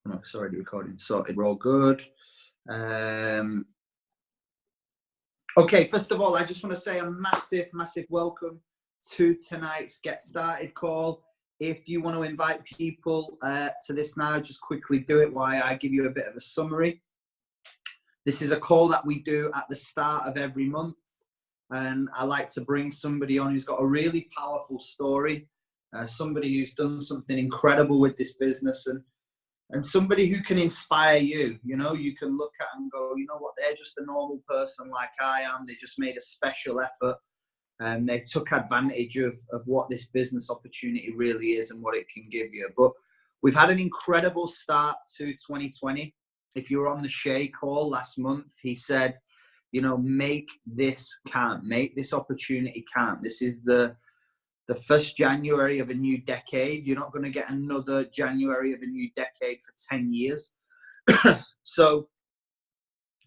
No, it's already recording. Sorted. We're all good. Okay, first of all, I just want to say a massive, massive welcome to tonight's Get Started call. If you want to invite people to this now, just quickly do it while I give you a bit of a summary. This is a call that we do at the start of every month. And I like to bring somebody on who's got a really powerful story, somebody who's done something incredible with this business, and somebody who can inspire you. You know, you can look at and go, you know what, they're just a normal person like I am. They just made a special effort and they took advantage of what this business opportunity really is and what it can give you. But we've had an incredible start to 2020. If you were on the Shay call last month, he said, you know, make this count, make this opportunity count. This is the first January of a new decade. You're not going to get another January of a new decade for 10 years. So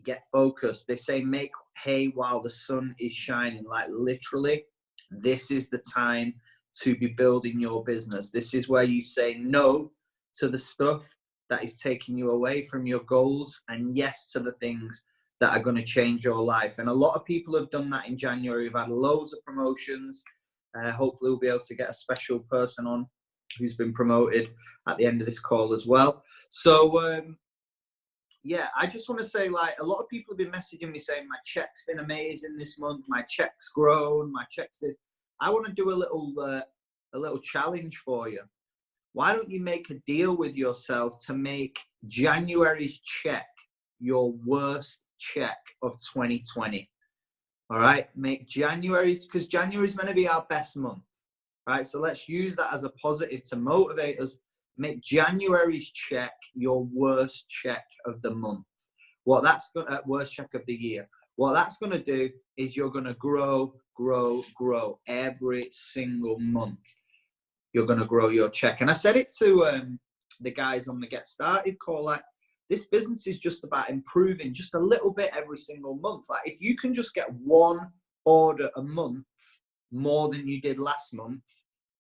get focused. They say make hay while the sun is shining. Like literally, this is the time to be building your business. This is where you say no to the stuff that is taking you away from your goals and yes to the things that are going to change your life. And a lot of people have done that in January. We've had loads of promotions. Hopefully we'll be able to get a special person on who's been promoted at the end of this call as well. So, yeah, I just want to say, like, a lot of people have been messaging me saying my check's been amazing this month. My check's grown. My check's this. I want to do a little challenge for you. Why don't you make a deal with yourself to make January's check your worst check of 2020? All right, make January, because January is meant to be our best month, right? So let's use that as a positive to motivate us. Make January's check your worst check of the month. What that's going to, worst check of the year. What that's going to do is you're going to grow every single month. You're going to grow your check. And I said it to the guys on the Get Started call, like, this business is just about improving just a little bit every single month. Like if you can just get one order a month more than you did last month,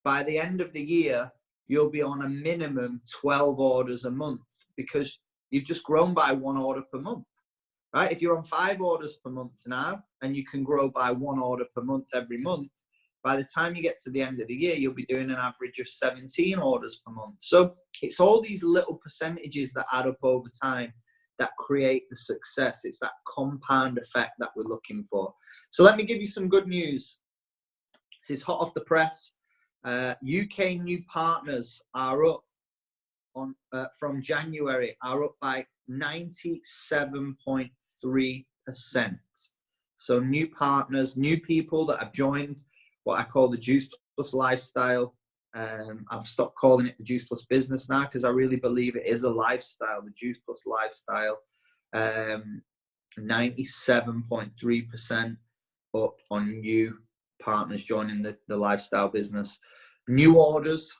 by the end of the year, you'll be on a minimum 12 orders a month because you've just grown by one order per month, right? If you're on 5 orders per month now and you can grow by 1 order per month every month, by the time you get to the end of the year, you'll be doing an average of 17 orders per month. So it's all these little percentages that add up over time that create the success. It's that compound effect that we're looking for. So let me give you some good news. This is hot off the press. UK new partners are up on from January, are up by 97.3%. So new partners, new people that have joined what I call the Juice Plus lifestyle. I've stopped calling it the Juice Plus business now because I really believe it is a lifestyle, the Juice Plus lifestyle. 97.3% up on new partners joining the lifestyle business. New orders,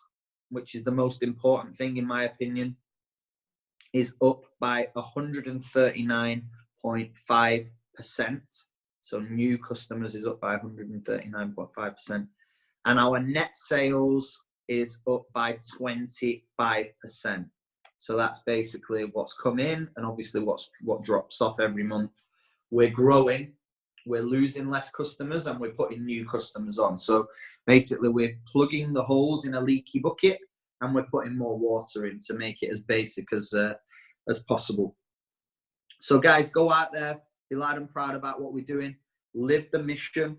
which is the most important thing in my opinion, is up by 139.5%. So new customers is up by 139.5%. And our net sales is up by 25%. So that's basically what's come in and obviously what drops off every month. We're growing, we're losing less customers and we're putting new customers on. So basically we're plugging the holes in a leaky bucket and we're putting more water in to make it as basic as possible. So guys, go out there, be loud and proud about what we're doing, live the mission.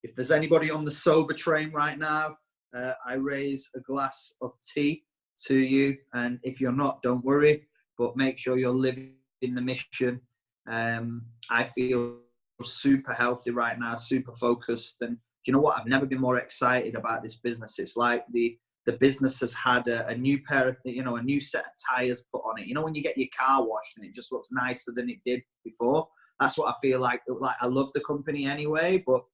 If there's anybody on the sober train right now, I raise a glass of tea to you. And if you're not, don't worry, but make sure you're living the mission. I feel super healthy right now, super focused. And do you know what? I've never been more excited about this business. It's like the business has had a new pair of, a new set of tires put on it. You know, when you get your car washed and it just looks nicer than it did before. That's what I feel like. Like, I love the company anyway, but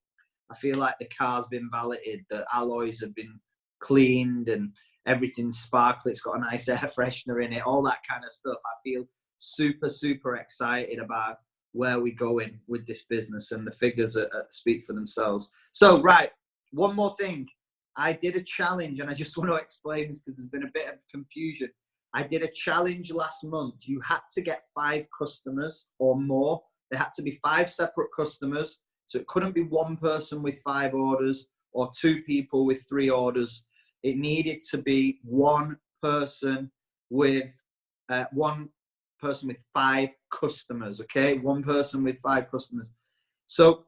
I feel like the car's been valeted, the alloys have been cleaned and everything's sparkly. It's got a nice air freshener in it, all that kind of stuff. I feel super, super excited about where we're going with this business, and the figures speak for themselves. So, right, one more thing. I did a challenge, and I just want to explain this because there's been a bit of confusion. I did a challenge last month. You had to get 5 customers or more. There had to be 5 separate customers. So it couldn't be one person with 5 orders or 2 people with 3 orders. It needed to be one person with 5 customers. Okay, one person with 5 customers. So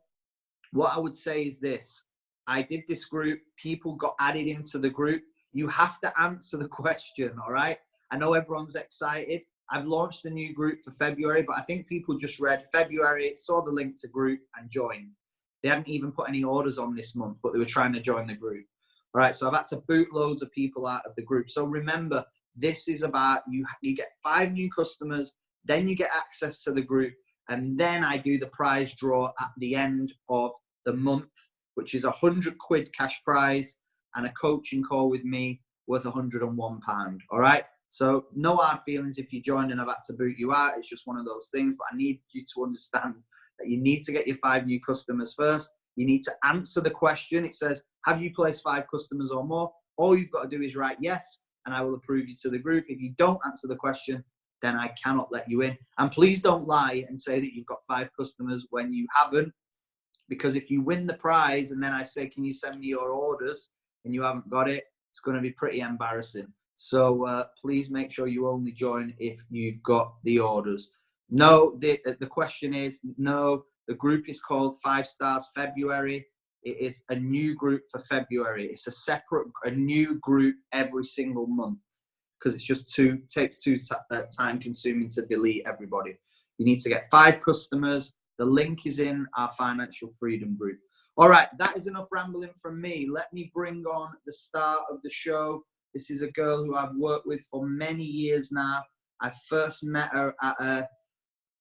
what I would say is this: I did this group. People got added into the group. You have to answer the question. All right. I know everyone's excited. I've launched a new group for February, but I think people just read February, saw the link to group and joined. They hadn't even put any orders on this month, but they were trying to join the group. All right, so I've had to boot loads of people out of the group. So remember, this is about you get 5 new customers, then you get access to the group, and then I do the prize draw at the end of the month, which is £100 cash prize and a coaching call with me worth £101. All right. So no hard feelings if you join and I've had to boot you out. It's just one of those things. But I need you to understand that you need to get your 5 new customers first. You need to answer the question. It says, have you placed 5 customers or more? All you've got to do is write yes, and I will approve you to the group. If you don't answer the question, then I cannot let you in. And please don't lie and say that you've got 5 customers when you haven't, because if you win the prize and then I say, can you send me your orders, and you haven't got it, it's going to be pretty embarrassing. So please make sure you only join if you've got the orders. No, the question is, no, the group is called 5 Stars February. It is a new group for February. It's a new group every single month, because it's just takes too time consuming to delete everybody. You need to get 5 customers. The link is in our Financial Freedom group. All right, that is enough rambling from me. Let me bring on the star of the show. This is a girl who I've worked with for many years now. I first met her at a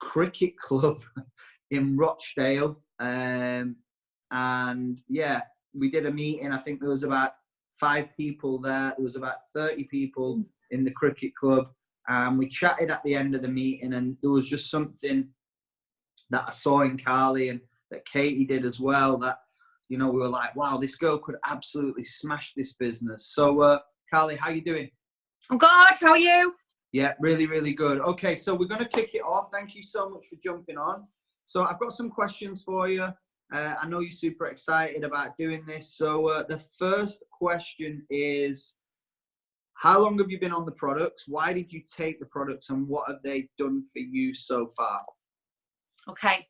cricket club in Rochdale. And yeah, we did a meeting. I think there was about 5 people there. There was about 30 people in the cricket club. And we chatted at the end of the meeting, and there was just something that I saw in Carly and that Katie did as well, that, you know, we were like, wow, this girl could absolutely smash this business. So, Carly, how you doing? I'm good. How are you? Yeah, really, really good. Okay, so we're going to kick it off. Thank you so much for jumping on. So I've got some questions for you. I know you're super excited about doing this. So the first question is, how long have you been on the products? Why did you take the products, and what have they done for you so far? Okay.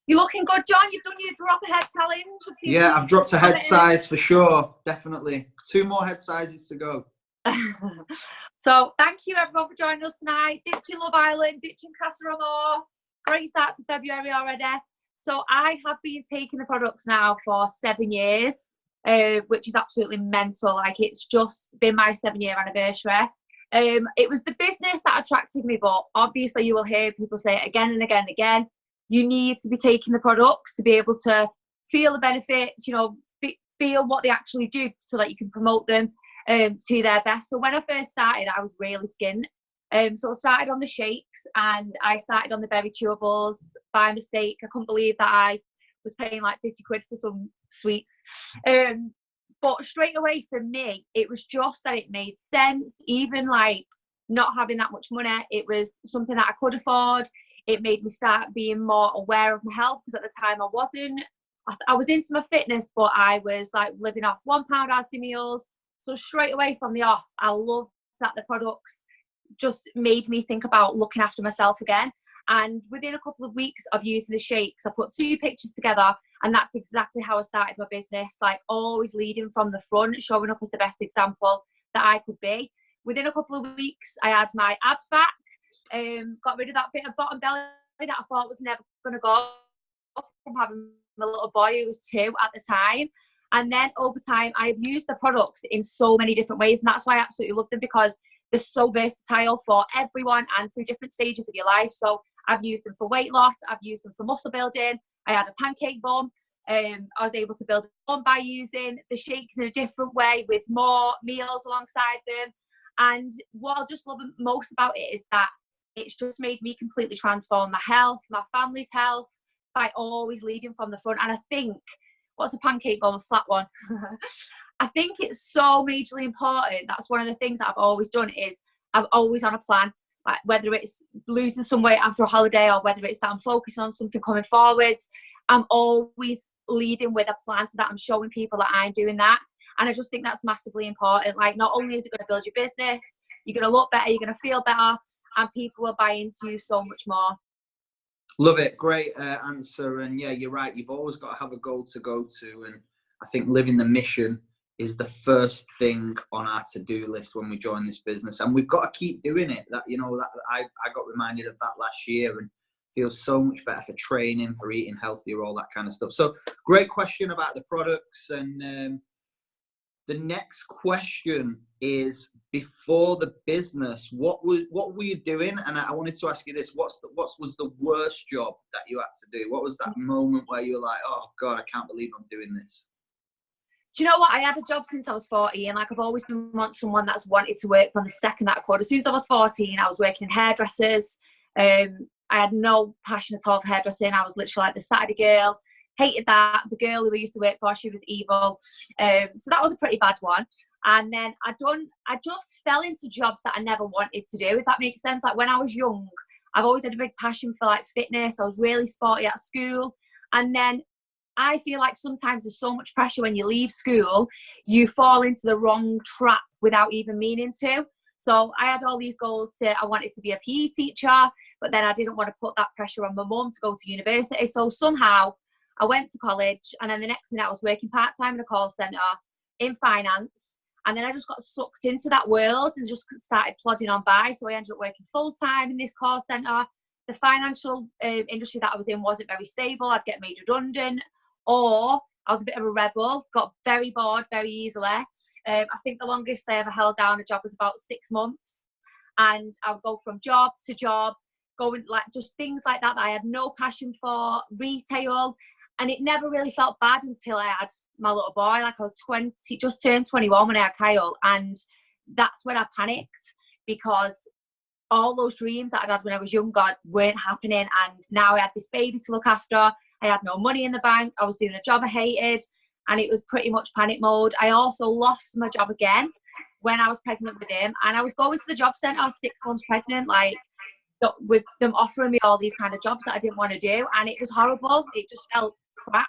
You're looking good, John. You've done your drop a head challenge. Yeah, I've dropped a head size for sure. Definitely. 2 more head sizes to go. So thank you everyone for joining us tonight. Ditching Love Island, ditching Casa Amor. Great start to February already. So I have been taking the products now for 7 years, which is absolutely mental. Like, it's just been my 7-year anniversary. It was the business that attracted me, but obviously you will hear people say it again and again and again. You need to be taking the products to be able to feel the benefits, you know, feel what they actually do, so that you can promote them to their best. So when I first started, I was really skint. So I started on the shakes, and I started on the berry chewables by mistake. I couldn't believe that I was paying like 50 quid for some sweets. But straight away for me, it was just that it made sense. Even like not having that much money, it was something that I could afford. It made me start being more aware of my health, because at the time I wasn't. I was into my fitness, but I was like living off £1 Asda meals. So straight away from the off, I loved that the products just made me think about looking after myself again. And within a couple of weeks of using the shakes, I put 2 pictures together, and that's exactly how I started my business. Like, always leading from the front, showing up as the best example that I could be. Within a couple of weeks, I had my abs back, got rid of that bit of bottom belly that I thought was never going to go, from having a little boy who was 2 at the time. And then over time, I've used the products in so many different ways, and that's why I absolutely love them, because they're so versatile for everyone and through different stages of your life. So I've used them for weight loss, I've used them for muscle building. I had a pancake bum. I was able to build a bum by using the shakes in a different way, with more meals alongside them. And what I just love most about it is that it's just made me completely transform my health, my family's health, by always leading from the front. And I think, what's a pancake bum? A flat one. I think it's so majorly important. That's one of the things that I've always done, is I'm always on a plan. Like whether it's losing some weight after a holiday or whether it's that I'm focusing on something coming forwards, I'm always leading with a plan so that I'm showing people that I'm doing that. And I just think that's massively important. Like, not only is it going to build your business, you're going to look better, you're going to feel better, and people will buy into you so much more. Love it. Great answer. And yeah, you're right. You've always got to have a goal to go to. And I think living the mission is the first thing on our to-do list when we join this business. And we've got to keep doing it. That, you know, that I got reminded of that last year and feel so much better for training, for eating healthier, all that kind of stuff. So great question about the products. And the next question is, before the business, what were you doing? And I wanted to ask you this: what was the worst job that you had to do? What was that moment where you were like, "Oh God, I can't believe I'm doing this"? Do you know what? I had a job since I was 14. Like, I've always been someone that's wanted to work from the second that I could. As soon as I was 14, I was working in hairdressers. I had no passion at all for hairdressing. I was literally like the Saturday girl. Hated that. The girl who I used to work for, she was evil. So that was a pretty bad one. And then I just fell into jobs that I never wanted to do, if that makes sense. Like, when I was young, I've always had a big passion for like fitness. I was really sporty at school. And then I feel like sometimes there's so much pressure when you leave school, you fall into the wrong trap without even meaning to. So I had all these goals I wanted to be a PE teacher, but then I didn't want to put that pressure on my mum to go to university. So somehow I went to college, and then the next minute I was working part-time in a call centre in finance. And then I just got sucked into that world and just started plodding on by. So I ended up working full-time in this call centre. The financial industry that I was in wasn't very stable. I'd get made redundant, or I was a bit of a rebel, got very bored very easily. I think the longest I ever held down a job was about 6 months. And I would go from job to job, going like just things like that I had no passion for, retail. And it never really felt bad until I had my little boy. Like, I was 20, just turned 21 when I had Kyle. And that's when I panicked, because all those dreams that I'd had when I was younger weren't happening. And now I had this baby to look after. I had no money in the bank. I was doing a job I hated, and it was pretty much panic mode. I also lost my job again when I was pregnant with him. And I was going to the job centre, I was 6 months pregnant, like, with them offering me all these kind of jobs that I didn't want to do. And it was horrible. It just felt crap.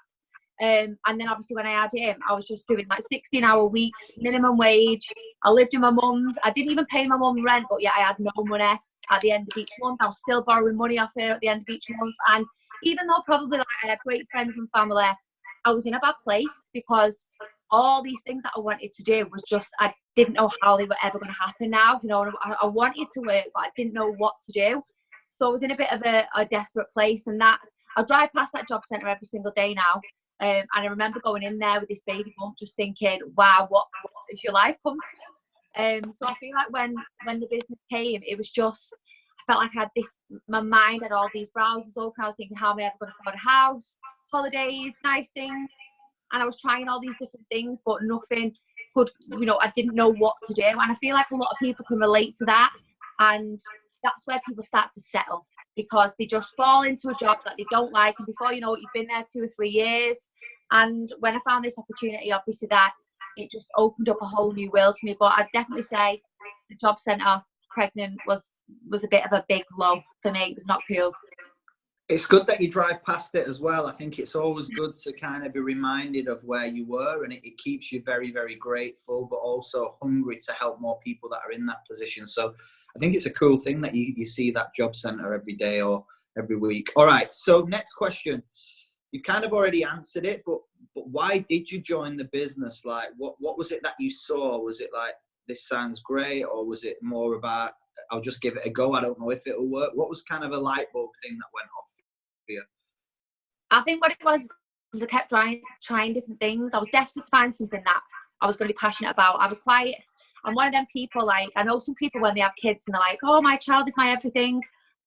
And then obviously when I had him, I was just doing like 16-hour weeks, minimum wage. I lived in my mum's. I didn't even pay my mum rent, but yeah, I had no money at the end of each month. I was still borrowing money off her at the end of each month. And even though probably like, I had great friends and family, I was in a bad place, because all these things that I wanted to do was just, I didn't know how they were ever going to happen now. You know, I wanted to work, but I didn't know what to do. So I was in a bit of a desperate place. And that, I drive past that job centre every single day now. And I remember going in there with this baby bump, just thinking, wow, what is your life come to? So I feel like when the business came, it was just, I felt like I had this, my mind had all these browsers open. I was thinking, how am I ever going to afford a house, holidays, nice things? And I was trying all these different things, but nothing could, you know, I didn't know what to do. And I feel like a lot of people can relate to that. And that's where people start to settle, because they just fall into a job that they don't like. And before you know it, you've been there 2 or 3 years. And when I found this opportunity, obviously that it just opened up a whole new world for me. But I'd definitely say the job centre pregnant was a bit of a big low for me. It was not cool. It's good that you drive past it as well. I think it's always good to kind of be reminded of where you were, and it keeps you very, very grateful, but also hungry to help more people that are in that position. So I think it's a cool thing that you see that job centre every day or every week. All right. So next question. You've kind of already answered it, but why did you join the business? Like, what was it that you saw? Was it like, this sounds great, or was it more about, I'll just give it a go, I don't know if it'll work? What was kind of a light bulb thing that went off for you? I think what it was I kept trying different things. I was desperate to find something that I was going to be passionate about. I'm one of them people, like, I know some people when they have kids and they're like, oh, my child is my everything.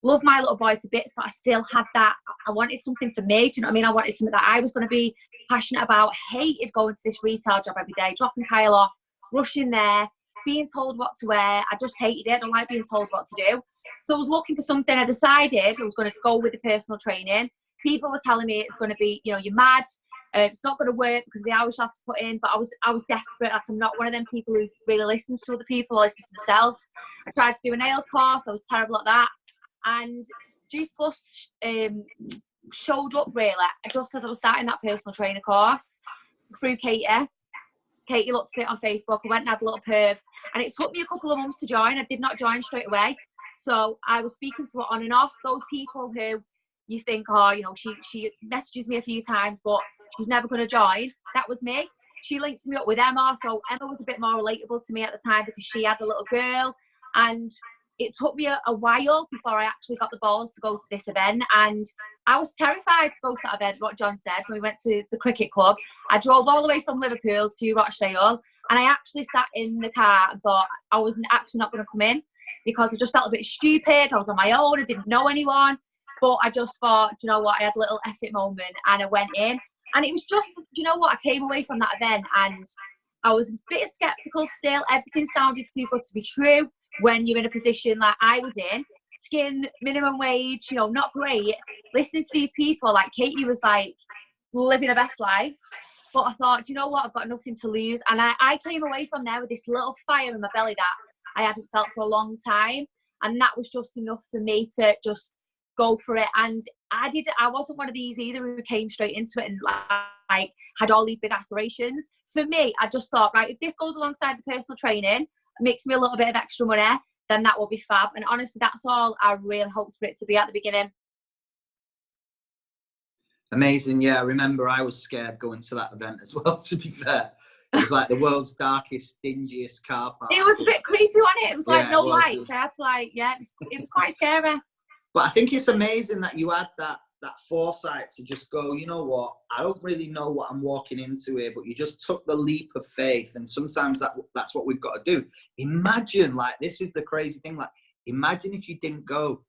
Love my little boy to bits, but I still had that. I wanted something for me. Do you know what I mean? I wanted something that I was going to be passionate about. Hated going to this retail job every day, dropping Kyle off, rushing there, being told what to wear. I just hated it. I don't like being told what to do. So I was looking for something. I decided I was going to go with the personal training. People were telling me it's going to be, you know, you're mad. It's not going to work because of the hours you have to put in. But I was desperate. Like, I'm not one of them people who really listens to other people. I listen to myself. I tried to do a nails course. I was terrible at that. And Juice Plus showed up really just as I was starting that personal trainer course through Katie. Katie looked at it on Facebook. I went and had a little perv, and it took me a couple of months to join. I did not join straight away. So I was speaking to her on and off. Those people who you think, oh, you know, she messages me a few times, but she's never going to join. That was me. She linked me up with Emma. So Emma was a bit more relatable to me at the time because she had a little girl. And it took me a while before I actually got the balls to go to this event. And I was terrified to go to that event, what John said, when we went to the cricket club. I drove all the way from Liverpool to Rochdale, and I actually sat in the car and thought I was actually not going to come in because I just felt a bit stupid. I was on my own. I didn't know anyone. But I just thought, do you know what? I had a little effort moment, and I went in. And it was just, do you know what? I came away from that event and I was a bit sceptical still. Everything sounded too good to be true. When you're in a position like I was in, skin, minimum wage, you know, not great, listening to these people, like Katie was like living her best life. But I thought, do you know what? I've got nothing to lose. And I came away from there with this little fire in my belly that I hadn't felt for a long time. And that was just enough for me to just go for it. And I wasn't one of these either who came straight into it and like had all these big aspirations. For me, I just thought, right, if this goes alongside the personal training, makes me a little bit of extra money, then that will be fab. And honestly, that's all I really hoped for it to be at the beginning. Amazing. Yeah, I remember I was scared going to that event as well, to be fair. It was like the world's darkest, dingiest car park. It was a bit creepy, wasn't it? It was like no lights. I had to like, yeah, it was quite scary. But I think it's amazing that you had that foresight to just go, you know what, I don't really know what I'm walking into here, but you just took the leap of faith. And sometimes that's what we've got to do. Imagine, like, this is the crazy thing, like, imagine if you didn't go.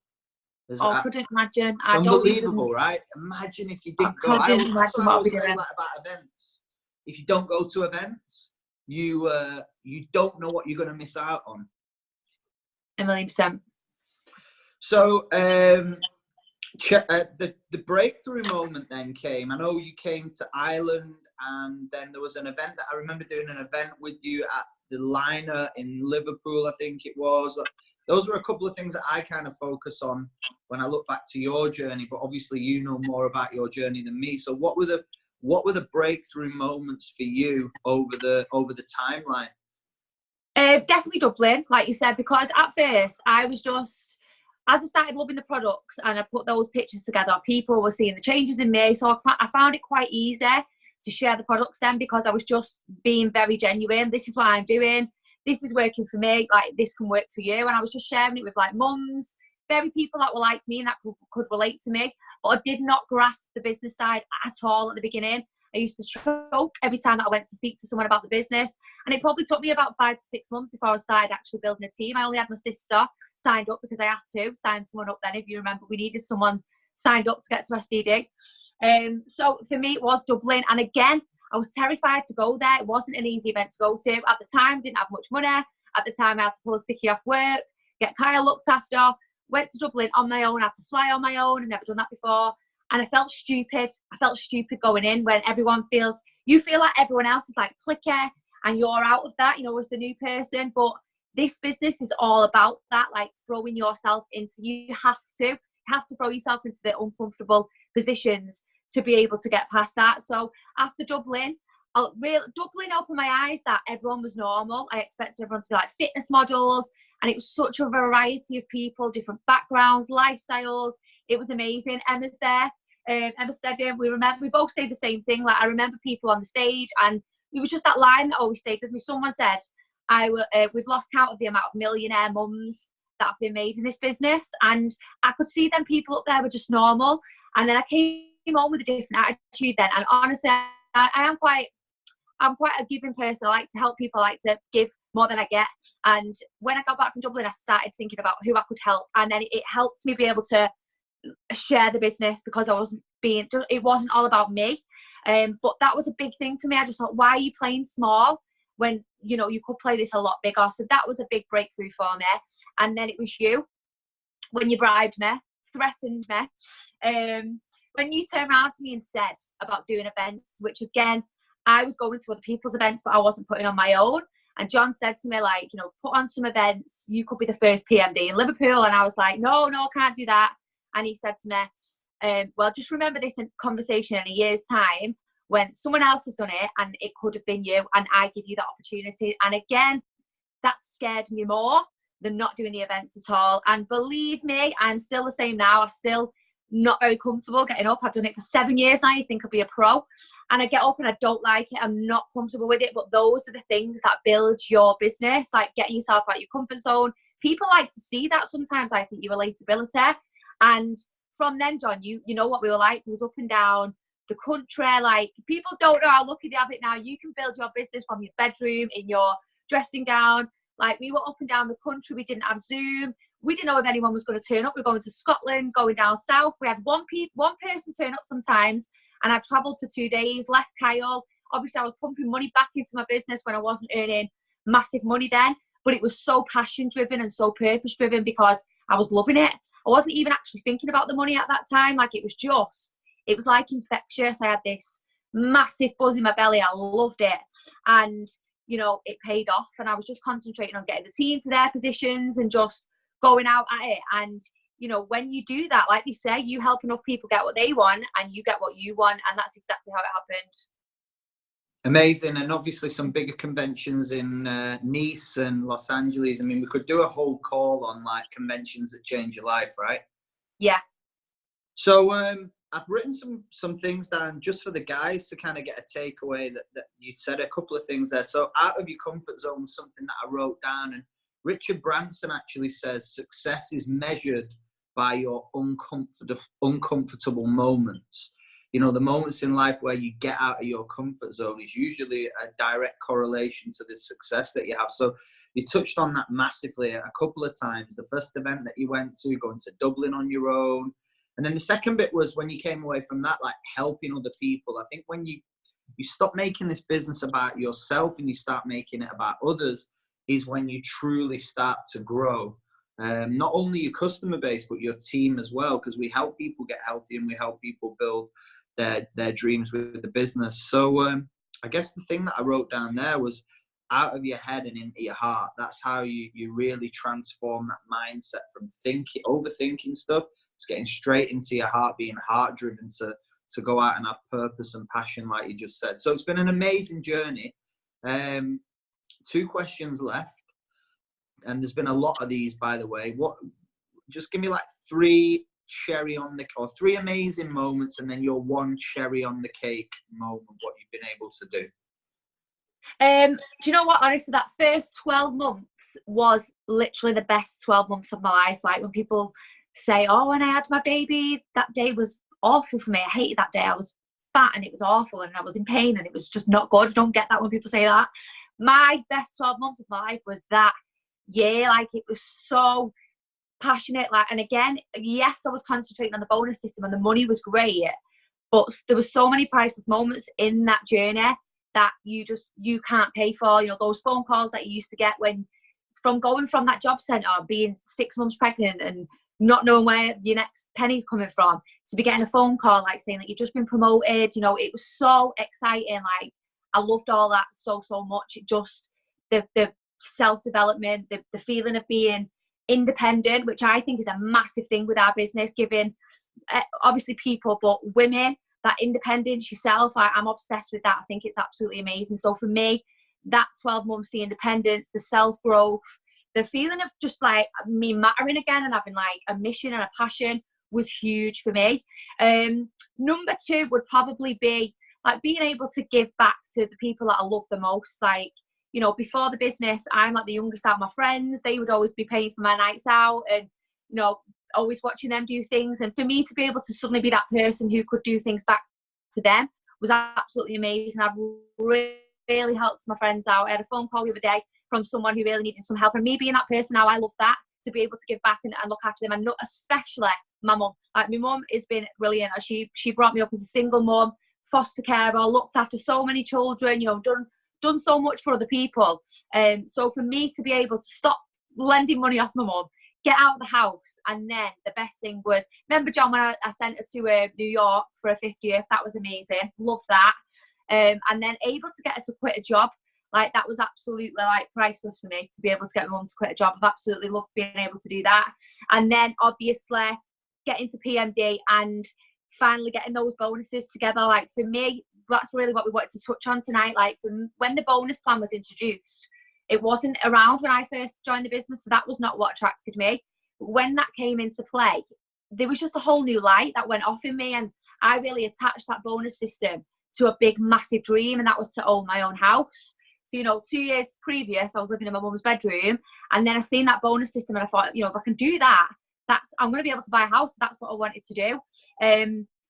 I couldn't imagine. It's unbelievable, right? Imagine if you didn't go. That's what I always say like about events. If you don't go to events, you don't know what you're going to miss out on. 1,000,000%. So, the breakthrough moment then came. I know you came to Ireland, and then there was an event that I remember doing an event with you at the Liner in Liverpool, I think it was. Those were a couple of things that I kind of focus on when I look back to your journey. But obviously, you know more about your journey than me. So, what were the breakthrough moments for you over the timeline? Definitely Dublin, like you said, because at first I was just, as I started loving the products and I put those pictures together, people were seeing the changes in me. So I found it quite easy to share the products then because I was just being very genuine. This is what I'm doing. This is working for me. Like, this can work for you. And I was just sharing it with like mums, very people that were like me and that could relate to me. But I did not grasp the business side at all at the beginning. I used to choke every time that I went to speak to someone about the business. And it probably took me about 5 to 6 months before I started actually building a team. I only had my sister signed up because I had to sign someone up then. If you remember, we needed someone signed up to get to SDD. So for me, it was Dublin. And again, I was terrified to go there. It wasn't an easy event to go to. At the time, didn't have much money. At the time, I had to pull a sickie off work, get Kyle looked after. Went to Dublin on my own. I had to fly on my own. I'd never done that before. And I felt stupid. I felt stupid going in when you feel like everyone else is like clicker and you're out of that, you know, as the new person. But this business is all about that, like throwing yourself into, you have to throw yourself into the uncomfortable positions to be able to get past that. So after Dublin, Dublin opened my eyes that everyone was normal. I expected everyone to be like fitness models, and it was such a variety of people, different backgrounds, lifestyles. It was amazing. Emma's there. Emma Stedham, we both say the same thing. Like, I remember people on the stage, and it was just that line that always stayed with me. Someone said, we've lost count of the amount of millionaire mums that have been made in this business. And I could see them people up there were just normal. And then I came on with a different attitude then. And honestly, I'm quite a giving person. I like to help people. I like to give more than I get. And when I got back from Dublin, I started thinking about who I could help. And then it helped me be able to share the business because it wasn't all about me. But that was a big thing for me. I just thought, why are you playing small when, you know, you could play this a lot bigger? So that was a big breakthrough for me. And then it was you, when you bribed me, threatened me. when you turned around to me and said about doing events, which again, I was going to other people's events, but I wasn't putting on my own. And John said to me, like, you know, put on some events. You could be the first PMD in Liverpool. And I was like, no, can't do that. And he said to me, well, just remember this conversation in a year's time when someone else has done it and it could have been you, and I give you that opportunity. And again, that scared me more than not doing the events at all. And believe me, I'm still the same now. I'm still not very comfortable getting up. I've done it for 7 years now. You think I'll be a pro, and I get up and I don't like it. I'm not comfortable with it. But those are the things that build your business, like getting yourself out of your comfort zone. People like to see that sometimes. I think your relatability. And from then, John, you know what we were like. It was up and down the country. Like, people don't know how lucky they have it now. You can build your business from your bedroom in your dressing gown. Like, we were up and down the country. We didn't have Zoom. We didn't know if anyone was going to turn up. We're going to Scotland, going down south. We had one person turn up sometimes, and I travelled for 2 days, left Kyle. Obviously, I was pumping money back into my business when I wasn't earning massive money then, but it was so passion-driven and so purpose-driven because I was loving it. I wasn't even actually thinking about the money at that time. Like, it was like infectious. I had this massive buzz in my belly. I loved it. And, you know, it paid off, and I was just concentrating on getting the team to their positions and just going out at it. And, you know, when you do that, like they say, you help enough people get what they want and you get what you want. And that's exactly how it happened. Amazing. And obviously some bigger conventions in Nice and Los Angeles. I mean, we could do a whole call on like conventions that change your life, right? Yeah. So I've written some things down just for the guys to kind of get a takeaway that you said a couple of things there. So out of your comfort zone was something that I wrote down, and Richard Branson actually says success is measured by your uncomfortable moments. You know, the moments in life where you get out of your comfort zone is usually a direct correlation to the success that you have. So you touched on that massively a couple of times. The first event that you went to, going to Dublin on your own. And then the second bit was when you came away from that, like helping other people. I think when you stop making this business about yourself and you start making it about others is when you truly start to grow. Not only your customer base, but your team as well, because we help people get healthy and we help people build their dreams with the business. So I guess the thing that I wrote down there was out of your head and into your heart. That's how you really transform that mindset from overthinking stuff, to getting straight into your heart, being heart driven to go out and have purpose and passion, like you just said. So it's been an amazing journey. 2 questions left, and there's been a lot of these, by the way. Just give me like 3 amazing moments, and then your 1 cherry on the cake moment, what you've been able to do. Do you know what? Honestly, that first 12 months was literally the best 12 months of my life. Like, when people say, oh, when I had my baby, that day was awful for me. I hated that day. I was fat and it was awful, and I was in pain and it was just not good. I don't get that when people say that. My best 12 months of my life was that year. Like, it was so passionate. Like, and again, yes, I was concentrating on the bonus system and the money was great, but there were so many priceless moments in that journey that you can't pay for. You know, those phone calls that you used to get from going from that job centre, being 6 months pregnant and not knowing where your next penny's coming from, to be getting a phone call like saying that you've just been promoted. You know, it was so exciting. Like, I loved all that so much. It just, the self-development, the feeling of being independent, which I think is a massive thing with our business, giving obviously people, but women, that independence yourself. I'm obsessed with that. I think it's absolutely amazing. So for me, that 12 months, the independence, the self-growth, the feeling of just like me mattering again and having like a mission and a passion was huge for me. Number 2 would probably be like being able to give back to the people that I love the most. Like, you know, before the business, I'm like the youngest out of my friends. They would always be paying for my nights out and, you know, always watching them do things. And for me to be able to suddenly be that person who could do things back to them was absolutely amazing. I've really helped my friends out. I had a phone call the other day from someone who really needed some help, and me being that person now, I love that, to be able to give back and look after them. And not especially my mum. Like, my mum has been brilliant. She brought me up as a single mum, foster carer, looked after so many children, you know, done so much for other people. So for me to be able to stop lending money off my mum, get out of the house. And then the best thing was, remember, John, when I sent her to New York for a 50th, that was amazing. Loved that. And then able to get her to quit a job, like that was absolutely like priceless for me, to be able to get my mum to quit a job. I've absolutely loved being able to do that. And then obviously getting to PMD and finally getting those bonuses together. Like for me, that's really what we wanted to touch on tonight. Like from when the bonus plan was introduced, it wasn't around when I first joined the business, so that was not what attracted me. But when that came into play, there was just a whole new light that went off in me, and I really attached that bonus system to a big, massive dream, and that was to own my own house. So, 2 years previous, I was living in my mum's bedroom, and then I seen that bonus system, and I thought, if I can do that, I'm going to be able to buy a house. So that's what I wanted to do.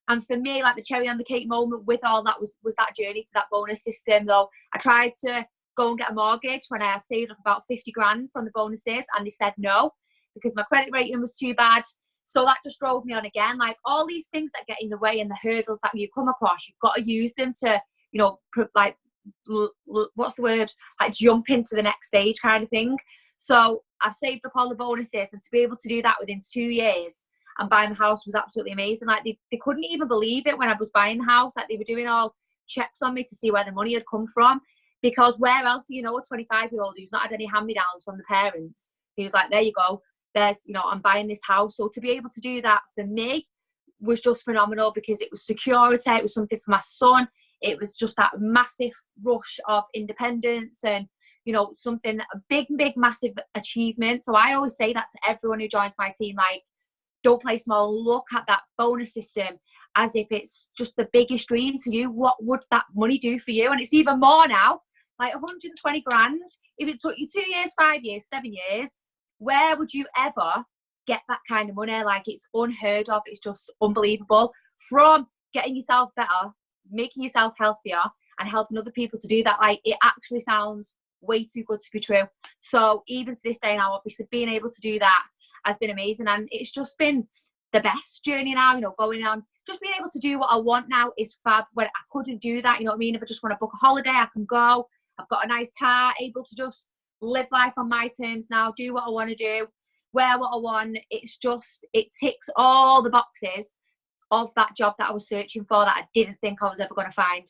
And for me, like the cherry on the cake moment with all that was that journey to that bonus system. Though I tried to go and get a mortgage when I saved up about 50 grand from the bonuses, and they said no because my credit rating was too bad. So that just drove me on again. Like all these things that get in the way and the hurdles that you come across, you've got to use them to, like, what's the word? Like jump into the next stage kind of thing. So I've saved up all the bonuses, and to be able to do that within 2 years and buying the house was absolutely amazing. Like they couldn't even believe it when I was buying the house. Like they were doing all checks on me to see where the money had come from, because where else do you know a 25-year-old who's not had any hand-me-downs from the parents, who's like, there you go, there's, I'm buying this house. So to be able to do that for me was just phenomenal, because it was security, it was something for my son, it was just that massive rush of independence and, something, a big, massive achievement. So I always say that to everyone who joins my team, like, don't play small. Look at that bonus system as if it's just the biggest dream to you. What would that money do for you? And it's even more now, like 120 grand. If it took you 2 years, 5 years, 7 years, where would you ever get that kind of money? Like, it's unheard of. It's just unbelievable. From getting yourself better, making yourself healthier, and helping other people to do that, like, it actually sounds way too good to be true. So even to this day now, obviously being able to do that has been amazing, and it's just been the best journey now, going on, just being able to do what I want now is fab. When I couldn't do that, if I just want to book a holiday, I can go. I've got a nice car, able to just live life on my terms now, do what I want to do, wear what I want. It's just, it ticks all the boxes of that job that I was searching for, that I didn't think I was ever going to find.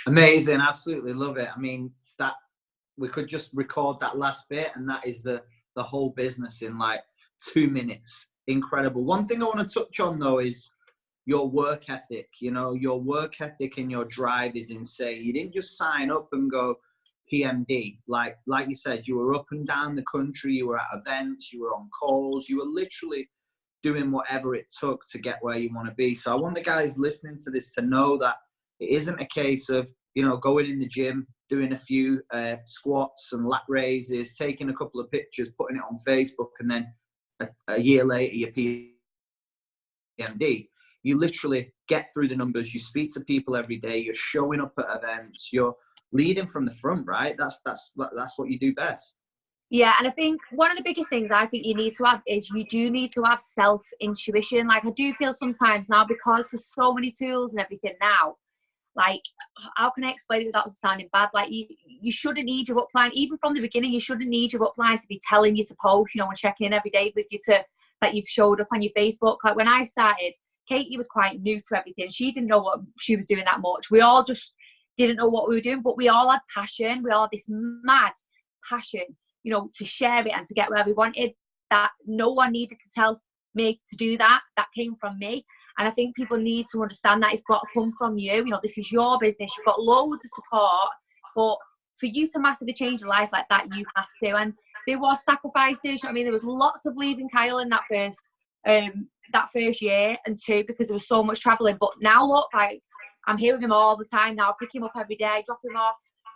Amazing. Absolutely love it. I mean, that we could just record that last bit, and that is the whole business in like 2 minutes. Incredible. One thing I want to touch on though is your work ethic. Your work ethic and your drive is insane. You didn't just sign up and go PMD. Like you said, you were up and down the country, you were at events, you were on calls, you were literally doing whatever it took to get where you want to be. So I want the guys listening to this to know that it isn't a case of, going in the gym, doing a few squats and lat raises, taking a couple of pictures, putting it on Facebook, and then a year later you're PMD. You literally get through the numbers, you speak to people every day, you're showing up at events, you're leading from the front, right? That's what you do best. Yeah, and I think one of the biggest things I think you need to have is you do need to have self-intuition. Like, I do feel sometimes now, because there's so many tools and everything now, like, how can I explain it without sounding bad? Like, you shouldn't need your upline. Even from the beginning, you shouldn't need your upline to be telling you to post, and checking in every day with you that you've showed up on your Facebook. Like, when I started, Katie was quite new to everything. She didn't know what she was doing that much. We all just didn't know what we were doing, but we all had passion. We all had this mad passion, to share it and to get where we wanted, that no one needed to tell me to do that. That came from me. And I think people need to understand that it's got to come from you. This is your business. You've got loads of support, but for you to massively change your life like that, you have to. And there was sacrifices. There was lots of leaving Kyle in that first year and two, because there was so much traveling. But now look, like, I'm here with him all the time now. I pick him up every day, drop him off.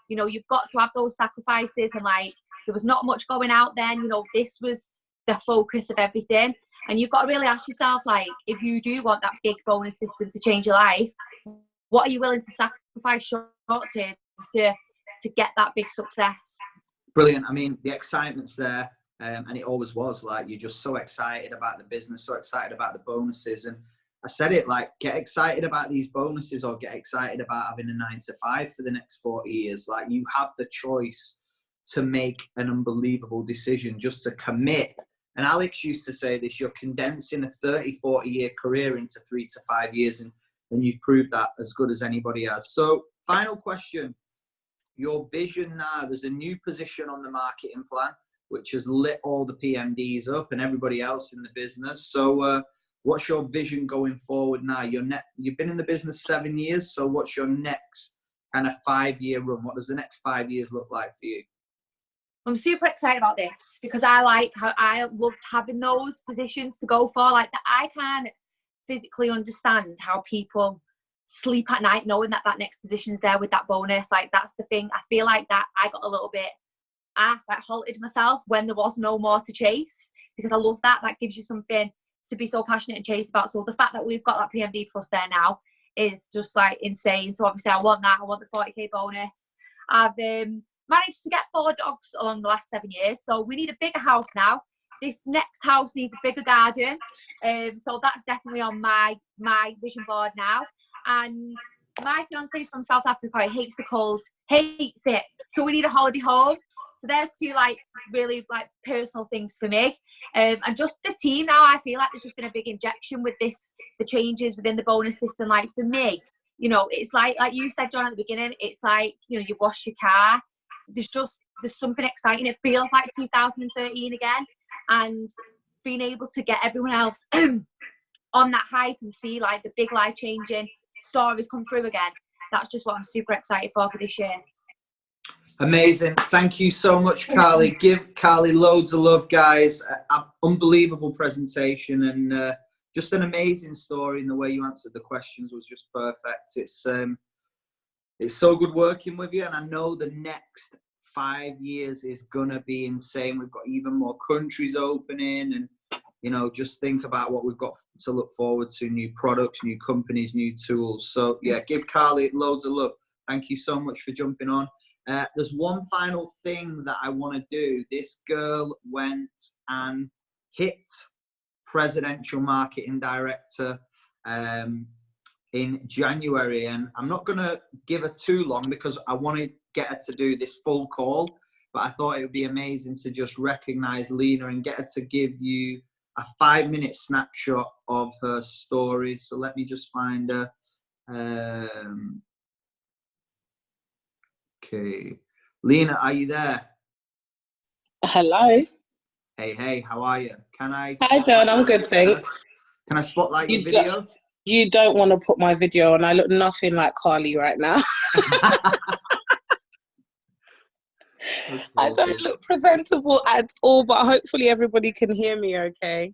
You've got to have those sacrifices, and like, there was not much going out then. This was the focus of everything. And you've got to really ask yourself, like, if you do want that big bonus system to change your life, what are you willing to sacrifice short term to get that big success? Brilliant. I mean, the excitement's there, and it always was. Like, you're just so excited about the business, so excited about the bonuses. And I said it, like, get excited about these bonuses, or get excited about having a 9 to 5 for the next 40 years. Like, you have the choice to make an unbelievable decision, just to commit And Alex used to say this, you're condensing a 30, 40-year career into 3 to 5 years, and you've proved that as good as anybody has. So final question, your vision now, there's a new position on the marketing plan, which has lit all the PMDs up and everybody else in the business. So what's your vision going forward now? You've been in the business 7 years, so what's your next kind of 5-year run? What does the next 5 years look like for you? I'm super excited about this because I loved having those positions to go for. Like that, I can't physically understand how people sleep at night knowing that that next position's there with that bonus. Like that's the thing. I feel like that I got a little bit, like halted myself when there was no more to chase, because I love that. That gives you something to be so passionate and chase about. So the fact that we've got that PMD Plus there now is just like insane. So obviously I want that. I want the 40k bonus. I've managed to get 4 dogs along the last 7 years. So we need a bigger house now. This next house needs a bigger garden. So that's definitely on my vision board now. And my fiance is from South Africa. He hates the cold, hates it. So we need a holiday home. So there's 2 like really like personal things for me. And just the team now, I feel like there's just been a big injection with this, the changes within the bonus system. Like for me, you know, it's like you said, John, at the beginning, it's like, you know, you wash your car. There's something exciting. It feels like 2013 again. And being able to get everyone else on that hype and see like the big life-changing stories come through again. That's just what I'm super excited for this year. Amazing. Thank you so much, Carly. Give Carly loads of love, guys. Unbelievable presentation and just an amazing story, and the way you answered the questions was just perfect. It's so good working with you, and I know the next 5 years is gonna be insane. We've got even more countries opening, and you know, just think about what we've got to look forward to: new products, new companies, new tools. So yeah, give Carly loads of love. Thank you so much for jumping on. There's one final thing that I want to do. This girl went and hit Presidential Marketing Director in January, and I'm not going to give her too long because I want to get her to do this full call, but I thought it would be amazing to just recognize Lena and get her to give you a 5-minute snapshot of her story. So let me just find her. Okay, Lena, are you there? Hello. Hey, how are you? Can I? Hi, John. I'm good, thanks. Can I spotlight your video? You don't want to put my video on. I look nothing like Carly right now. Okay, I don't look presentable at all, but hopefully everybody can hear me okay.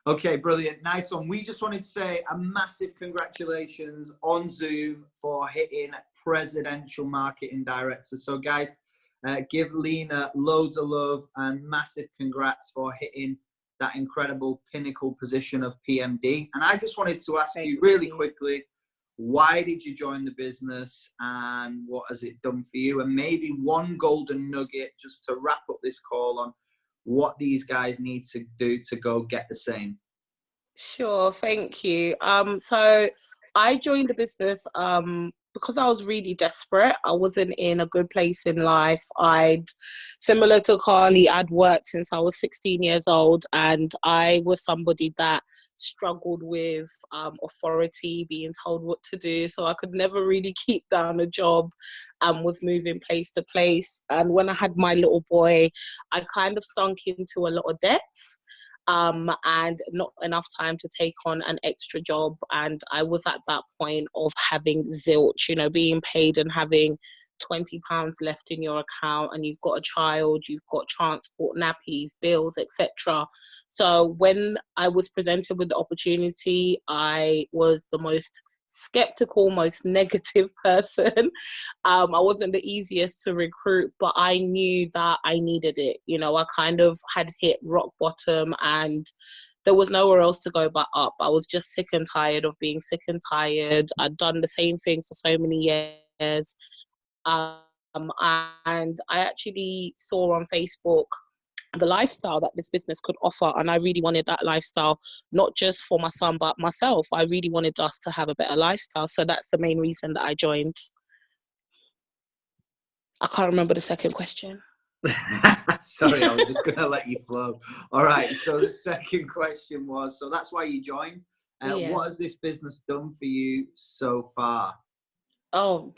Okay, brilliant. Nice one. We just wanted to say a massive congratulations on Zoom for hitting Presidential Marketing Director. So guys, give Lena loads of love and massive congrats for hitting that incredible pinnacle position of PMD. And I just wanted to ask you really quickly, why did you join the business and what has it done for you? And maybe one golden nugget just to wrap up this call on what these guys need to do to go get the same. Sure, thank you. So I joined the business because I was really desperate. I wasn't in a good place in life. Similar to Carly, I'd worked since I was 16 years old, and I was somebody that struggled with authority, being told what to do. So I could never really keep down a job and was moving place to place. And when I had my little boy, I kind of sunk into a lot of debts. And not enough time to take on an extra job. And I was at that point of having zilch, you know, being paid and having £20 left in your account, and you've got a child, you've got transport, nappies, bills, etc. So when I was presented with the opportunity, I was the most skeptical, most negative person. I wasn't the easiest to recruit, but I knew that I needed it. You know, I kind of had hit rock bottom and there was nowhere else to go but up. I was just sick and tired of being sick and tired. I'd done the same thing for so many years. And I actually saw on Facebook the lifestyle that this business could offer, and I really wanted that lifestyle, not just for my son but myself. I really wanted us to have a better lifestyle, so that's the main reason that I joined. I can't remember the second question. Sorry, I was just going to let you flow. All right. So the second question was, so that's why you joined. Yeah. What has this business done for you so far? Oh,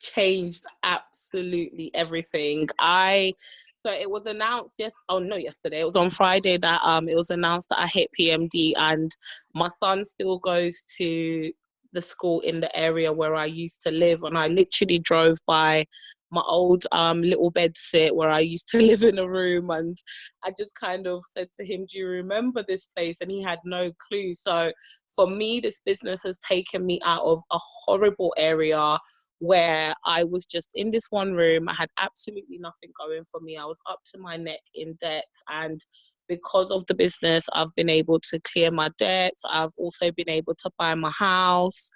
changed absolutely everything. So it was announced yesterday. It was on Friday that it was announced that I hit PMD, and my son still goes to the school in the area where I used to live, and I literally drove by my old little bed sit where I used to live in a room, and I just kind of said to him, "Do you remember this place?" And he had no clue. So for me, this business has taken me out of a horrible area where I was just in this one room. I had absolutely nothing going for me. I was up to my neck in debt, and because of the business, I've been able to clear my debts. I've also been able to buy my house.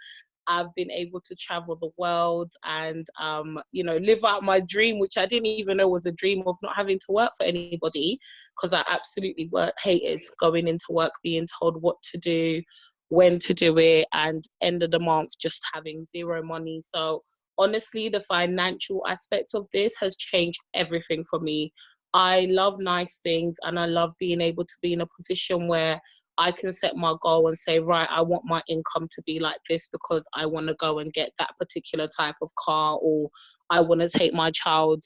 I've been able to travel the world and, live out my dream, which I didn't even know was a dream, of not having to work for anybody, because I absolutely hated going into work, being told what to do, when to do it, and end of the month just having zero money. So honestly, the financial aspect of this has changed everything for me. I love nice things, and I love being able to be in a position where I can set my goal and say, right, I want my income to be like this because I want to go and get that particular type of car, or I want to take my child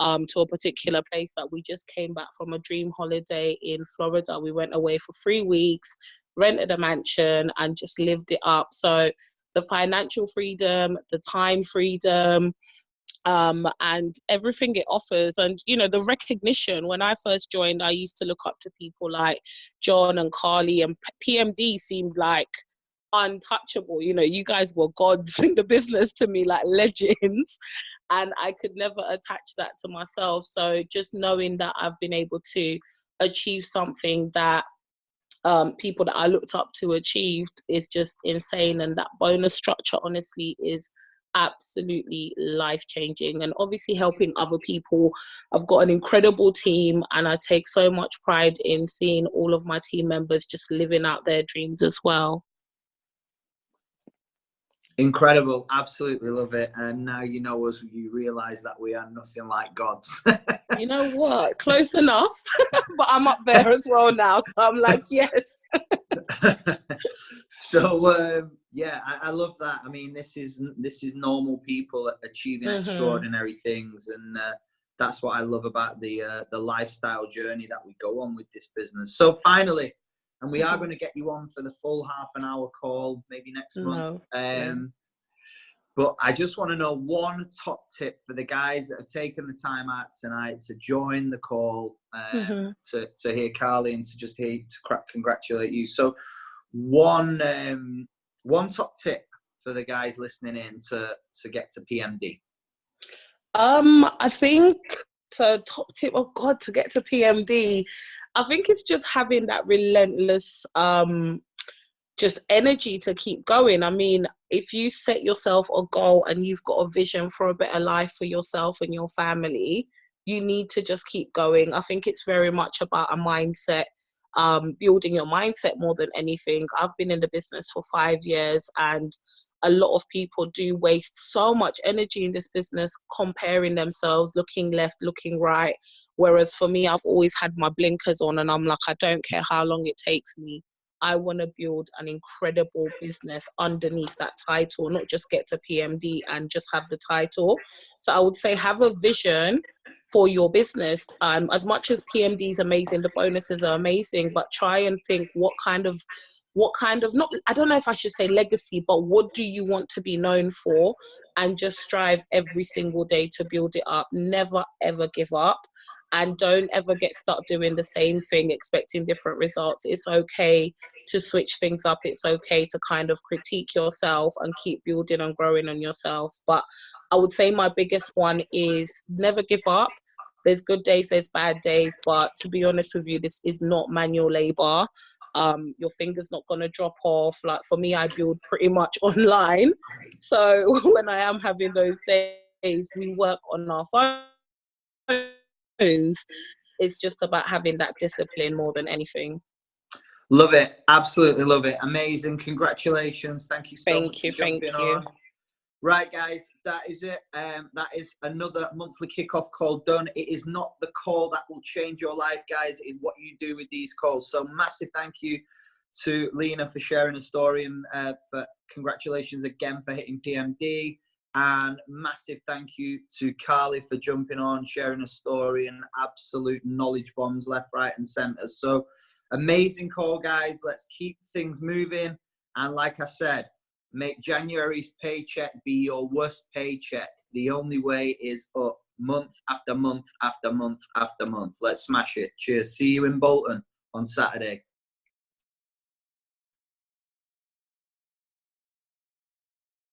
to a particular place. That we just came back from a dream holiday in Florida. We went away for 3 weeks, rented a mansion, and just lived it up. So the financial freedom, the time freedom, and everything it offers, and the recognition. When I first joined, I used to look up to people like John and Carly, and PMD seemed like untouchable. You guys were gods in the business to me, like legends, and I could never attach that to myself. So just knowing that I've been able to achieve something that people that I looked up to achieved is just insane. And that bonus structure honestly is absolutely life-changing, and obviously helping other people. I've got an incredible team, and I take so much pride in seeing all of my team members just living out their dreams as well. Incredible. Absolutely love it. And now you know us, you realise that we are nothing like gods. You know what? Close enough. But I'm up there as well now. So I'm like, yes. So, yeah, I love that. I mean, this is normal people achieving extraordinary things. And that's what I love about the lifestyle journey that we go on with this business. So finally, and we are going to get you on for the full half-an-hour call, maybe next month. But I just want to know one top tip for the guys that have taken the time out tonight to join the call, to hear Carly, and to just congratulate you. So one top tip for the guys listening in to get to PMD. I think, so top tip, oh God, to get to PMD, I think it's just having that relentless just energy to keep going. I mean, if you set yourself a goal and you've got a vision for a better life for yourself and your family, you need to just keep going. I think it's very much about a mindset, building your mindset more than anything. I've been in the business for 5 years, and a lot of people do waste so much energy in this business comparing themselves, looking left, looking right. Whereas for me, I've always had my blinkers on, and I'm like, I don't care how long it takes me. I want to build an incredible business underneath that title, not just get to PMD and just have the title. So I would say have a vision for your business. As much as PMD is amazing, the bonuses are amazing, but try and think what kind of, not, I don't know if I should say legacy, but what do you want to be known for? And just strive every single day to build it up. Never, ever give up. And don't ever get stuck doing the same thing, expecting different results. It's okay to switch things up. It's okay to kind of critique yourself and keep building and growing on yourself. But I would say my biggest one is never give up. There's good days, there's bad days. But to be honest with you, this is not manual labor. Your finger's not going to drop off. Like for me, I build pretty much online. So when I am having those days, we work on our phones. It's just about having that discipline more than anything. Love it. Absolutely love it. Amazing. Congratulations. Thank you so much for jumping on. Right, guys, that is it. That is another monthly kickoff call done. It is not the call that will change your life, guys. It is what you do with these calls. So massive thank you to Lena for sharing a story, and for congratulations again for hitting PMD. And massive thank you to Carly for jumping on, sharing a story, and absolute knowledge bombs left, right, and centre. So amazing call, guys. Let's keep things moving. And like I said, make January's paycheck be your worst paycheck. The only way is up, month after month after month after month. Let's smash it. Cheers. See you in Bolton on Saturday.